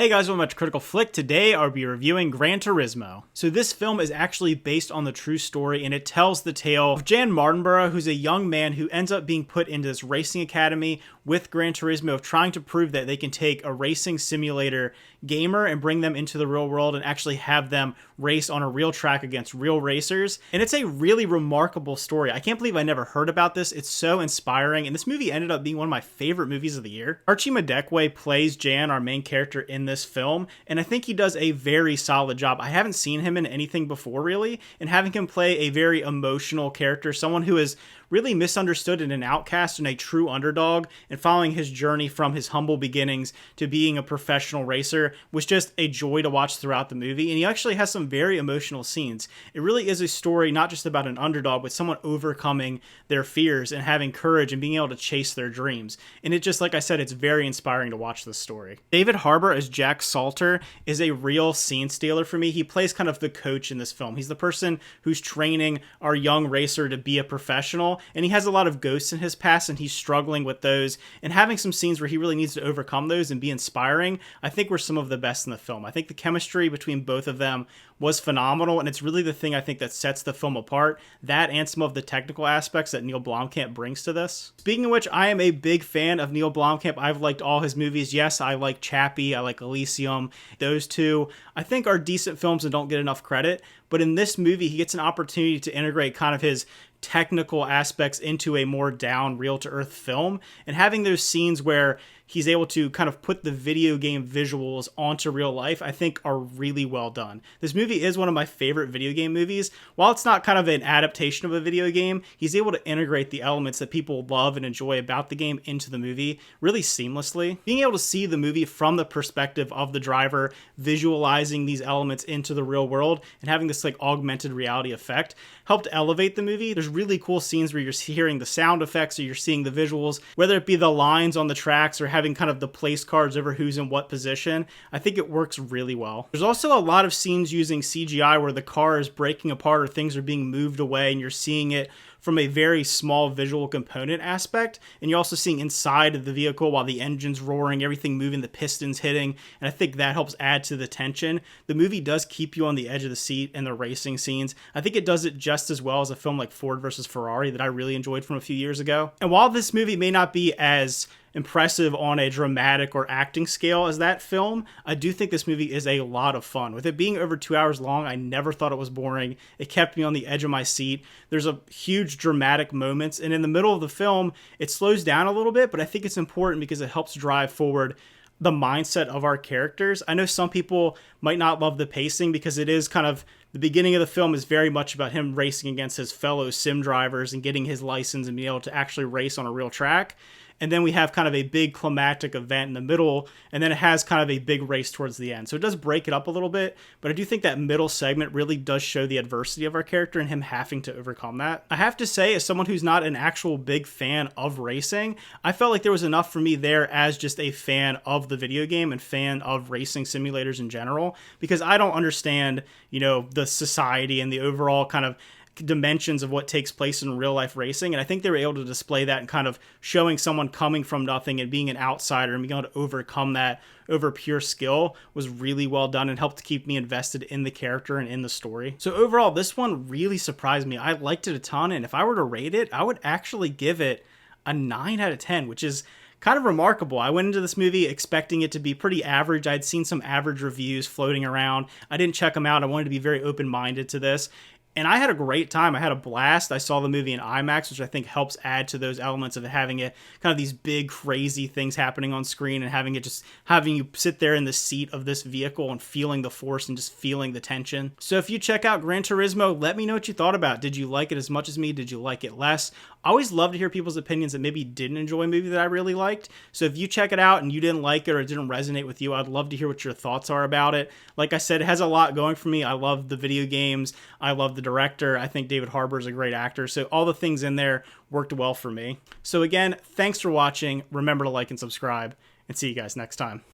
Hey guys, welcome back to Critical Flick. Today I'll be reviewing Gran Turismo. So this film is actually based on the true story, and it tells the tale of Jan Martinborough, who's a young man who ends up being put into this racing academy with Gran Turismo, of trying to prove that they can take a racing simulator gamer and bring them into the real world and actually have them race on a real track against real racers. And it's a really remarkable story. I can't believe I never heard about this. It's so inspiring, and this movie ended up being one of my favorite movies of the year. Archie Madekwe plays Jan, our main character in this film, and I think he does a very solid job. I haven't seen him in anything before, really, and having him play a very emotional character, someone who is really misunderstood and an outcast and a true underdog, and following his journey from his humble beginnings to being a professional racer was just a joy to watch throughout the movie. And he actually has some very emotional scenes. It really is a story not just about an underdog, but someone overcoming their fears and having courage and being able to chase their dreams. And it just, like I said, it's very inspiring to watch this story. David Harbour as Jack Salter is a real scene stealer for me. He plays kind of the coach in this film. He's the person who's training our young racer to be a professional, and he has a lot of ghosts in his past, and he's struggling with those, and having some scenes where he really needs to overcome those and be inspiring, I think were some of the best in the film. I think the chemistry between both of them was phenomenal, and it's really the thing I think that sets the film apart, that and some of the technical aspects that Neil Blomkamp brings to this. Speaking of which, I am a big fan of Neil Blomkamp. I've liked all his movies. Yes, I like Chappie, I like Elysium. Those two, I think, are decent films and don't get enough credit, but in this movie, he gets an opportunity to integrate kind of his technical aspects into a more down, real-to-earth film, and having those scenes where he's able to kind of put the video game visuals onto real life, I think are really well done. This movie is one of my favorite video game movies. While it's not kind of an adaptation of a video game, he's able to integrate the elements that people love and enjoy about the game into the movie really seamlessly. Being able to see the movie from the perspective of the driver, visualizing these elements into the real world, and having this like augmented reality effect helped elevate the movie. There's really cool scenes where you're hearing the sound effects or you're seeing the visuals, whether it be the lines on the tracks or having kind of the place cards over who's in what position. I think it works really well. There's also a lot of scenes using CGI where the car is breaking apart or things are being moved away, and you're seeing it from a very small visual component aspect, and you're also seeing inside of the vehicle while the engine's roaring, everything moving, the pistons hitting, and I think that helps add to the tension. The movie does keep you on the edge of the seat in the racing scenes. I think it does it just as well as a film like Ford versus Ferrari that I really enjoyed from a few years ago. And while this movie may not be as impressive on a dramatic or acting scale as that film, I do think this movie is a lot of fun. With it being over 2 hours long, I never thought it was boring. It kept me on the edge of my seat. There's a huge dramatic moments, and in the middle of the film, it slows down a little bit, but I think it's important because it helps drive forward the mindset of our characters. I know some people might not love the pacing because it is kind of, the beginning of the film is very much about him racing against his fellow sim drivers and getting his license and being able to actually race on a real track. And then we have kind of a big climactic event in the middle, and then it has kind of a big race towards the end. So it does break it up a little bit, but I do think that middle segment really does show the adversity of our character and him having to overcome that. I have to say, as someone who's not an actual big fan of racing, I felt like there was enough for me there as just a fan of the video game and fan of racing simulators in general, because I don't understand, the society and the overall kind of dimensions of what takes place in real life racing, and I think they were able to display that and kind of showing someone coming from nothing and being an outsider and being able to overcome that over pure skill was really well done and helped to keep me invested in the character and in the story. So overall, this one really surprised me. I liked it a ton, and if I were to rate it, I would actually give it a 9 out of 10, which is kind of remarkable. I went into this movie expecting it to be pretty average. I'd seen some average reviews floating around. I didn't check them out. I wanted to be very open-minded to this. And I had a great time. I had a blast. I saw the movie in IMAX, which I think helps add to those elements of it having it kind of these big, crazy things happening on screen and having you sit there in the seat of this vehicle and feeling the force and just feeling the tension. So if you check out Gran Turismo, let me know what you thought about it. Did you like it as much as me? Did you like it less? I always love to hear people's opinions that maybe didn't enjoy a movie that I really liked. So if you check it out and you didn't like it or it didn't resonate with you, I'd love to hear what your thoughts are about it. Like I said, it has a lot going for me. I love the video games. I love the director. I think David Harbour is a great actor. So all the things in there worked well for me. So again, thanks for watching. Remember to like and subscribe, and see you guys next time.